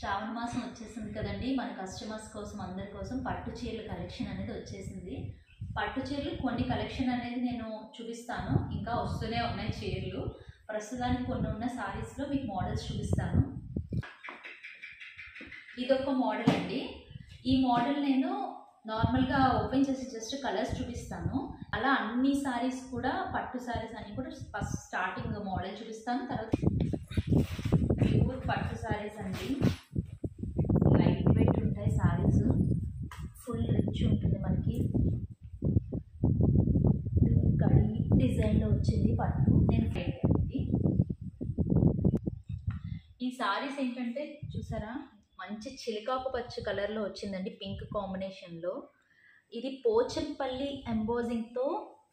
శ్రావణ మాసం వచ్చేసింది కదండి. మన కస్టమర్స్ కోసం అందరి కోసం పట్టు చీరల కలెక్షన్ అనేది వచ్చేసింది. పట్టు చీరలు కొన్ని కలెక్షన్ అనేది నేను చూపిస్తాను, ఇంకా వస్తూనే ఉన్నాయి చీరలు. ప్రస్తుతానికి కొన్ని ఉన్న సారీస్లో మీకు మోడల్స్ చూపిస్తాను. ఇదొక మోడల్ అండి. ఈ మోడల్ నేను నార్మల్గా ఓపెన్ చేసి జస్ట్ కలర్స్ చూపిస్తాను. అలా అన్ని సారీస్ కూడా పట్టు సారీస్ అన్ని కూడా ఫస్ట్ స్టార్టింగ్ మోడల్ చూపిస్తాను. తర్వాత ప్యూర్ పట్టు సారీస్ అండి, లైట్ వెయిట్ ఉంటాయి సారీస్, ఫుల్ రిచ్ ఉంటుంది. మనకి కడి డిజైన్లో వచ్చింది పట్టు. నేను ఫైట్ అండి. ఈ సారీస్ ఏంటంటే చూసారా, మంచి చిలకాకు పచ్చ కలర్లో వచ్చిందండి, పింక్ కాంబినేషన్లో. ఇది పోచంపల్లి ఎంబోజింగ్తో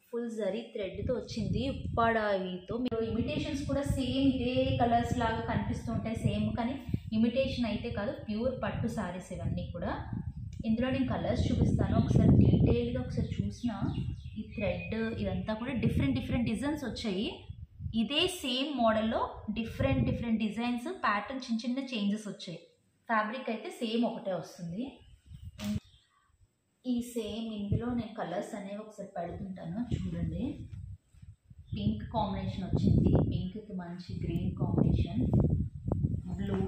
ఫుల్ జరీ థ్రెడ్తో వచ్చింది, ఉప్పాడాయితో. మీరు ఇమిటేషన్స్ కూడా సేమ్ ఇదే కలర్స్ లాగా కనిపిస్తుంటాయి సేమ్, కానీ ఇమిటేషన్ అయితే కాదు, ప్యూర్ పట్టు సారీస్ ఇవన్నీ కూడా. ఇందులో నేను కలర్స్ చూపిస్తాను, ఒకసారి డీటెయిల్గా ఒకసారి చూసిన. ఈ థ్రెడ్ ఇదంతా కూడా డిఫరెంట్ డిజైన్స్ వచ్చాయి. ఇదే సేమ్ మోడల్లో డిఫరెంట్ డిజైన్స్, ప్యాటర్న్ చిన్న చిన్న చేంజెస్ వచ్చాయి. ఫ్యాబ్రిక్ అయితే సేమ్ ఒకటే వస్తుంది. ఈ సేమ్ ఇందులో నేను కలర్స్ అనేవి ఒకసారి పెడుతుంటాను చూడండి. పింక్ కాంబినేషన్ వచ్చింది, పింక్కి మంచి గ్రీన్ కాంబినేషన్, బ్లూ,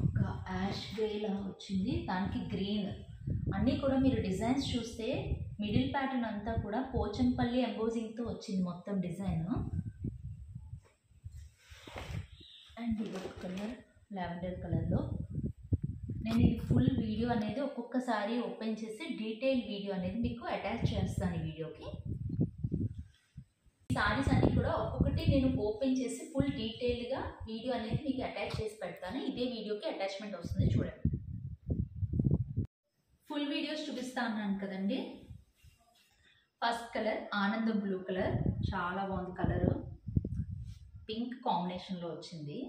ఒక యాష్ గ్రేలా వచ్చింది, దానికి గ్రీన్. అన్నీ కూడా మీరు డిజైన్స్ చూస్తే మిడిల్ ప్యాటర్న్ అంతా కూడా పోచంపల్లి ఎంబోజింగ్తో వచ్చింది మొత్తం డిజైన్. అండ్ ఇది ఒక కలర్ లావెండర్ కలర్లో. నేను ఇది ఫుల్ వీడియో అనేది ఒక్కొక్కసారి ఓపెన్ చేసి డీటెయిల్ వీడియో అనేది మీకు అటాచ్ చేస్తాను ఈ వీడియోకి. సారీస్ అన్నీ కూడా ఒక్కొక్కటి నేను ఓపెన్ చేసి ఫుల్ డీటెయిల్గా వీడియో అనేది మీకు అటాచ్ చేసి పెడతాను. ఇదే వీడియోకి అటాచ్మెంట్ వస్తుంది చూడండి. ఫుల్ వీడియోస్ చూపిస్తా అన్నాను కదండి. ఫస్ట్ కలర్ ఆనందం బ్లూ కలర్, చాలా బాగుంది కలర్, పింక్ కాంబినేషన్లో వచ్చింది.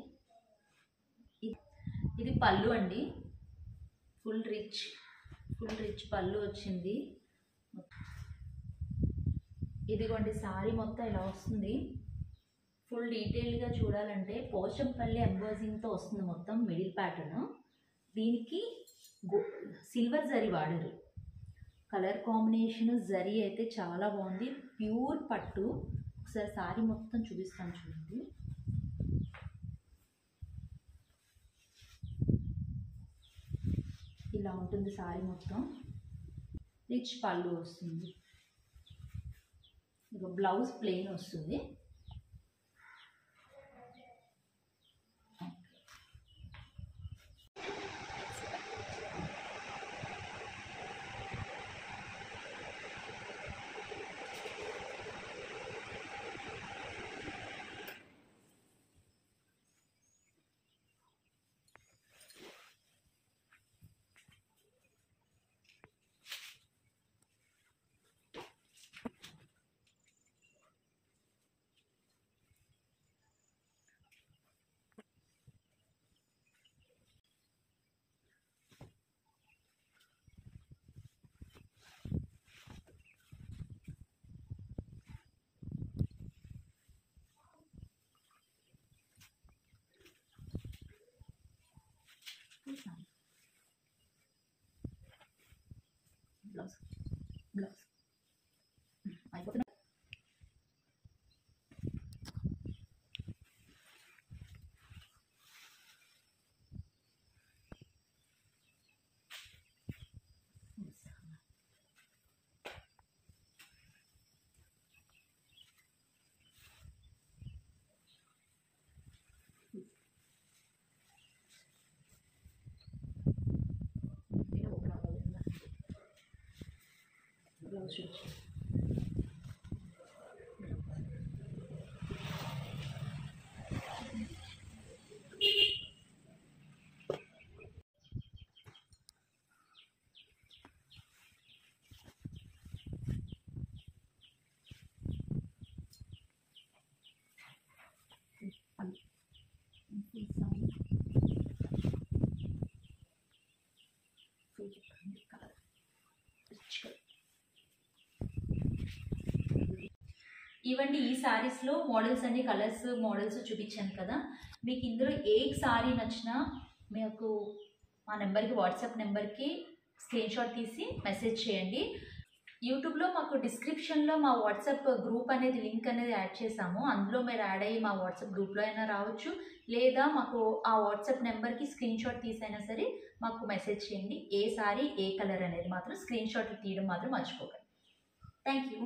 ఇది పళ్ళు అండి, ఫుల్ రిచ్ పళ్ళు వచ్చింది. ఇదిగోండి సారీ మొత్తం ఇలా వస్తుంది. ఫుల్ డీటెయిల్గా చూడాలంటే పోచంపల్లి ఎంబోజింగ్తో వస్తుంది మొత్తం మిడిల్ ప్యాటర్న్. దీనికి సిల్వర్ జరీ వాడారు. కలర్ కాంబినేషన్ జరీ అయితే చాలా బాగుంది, ప్యూర్ పట్టు. ఒకసారి సారీ మొత్తం చూపిస్తాను చూడండి. ఇలా ఉంటుంది సారీ మొత్తం, రిచ్ పళ్ళు వస్తుంది. ఇక బ్లౌజ్ ప్లెయిన్ వస్తుంది. బ్లౌజ్ అయిపోతుంది. బ్లౌజ్ ఇవండి ఈ శారీస్లో మోడల్స్ అన్ని కలర్స్ మోడల్స్ చూపించాను కదా, మీకు ఇందులో ఏ శారీ నచ్చినా మీకు మా నెంబర్కి వాట్సాప్ నెంబర్కి స్క్రీన్ షాట్ తీసి మెసేజ్ చేయండి. యూట్యూబ్లో మాకు డిస్క్రిప్షన్లో మా వాట్సాప్ గ్రూప్ అనేది లింక్ అనేది యాడ్ చేసాము. అందులో మీరు యాడ్ అయ్యి మా వాట్సాప్ గ్రూప్లో అయినా రావచ్చు, లేదా మాకు ఆ వాట్సాప్ నెంబర్కి స్క్రీన్ షాట్ తీసైనా సరే మాకు మెసేజ్ చేయండి. ఏ సారీ ఏ కలర్ అనేది మాత్రం స్క్రీన్ షాట్ తీయడం మాత్రం మర్చిపోకండి. Thank you.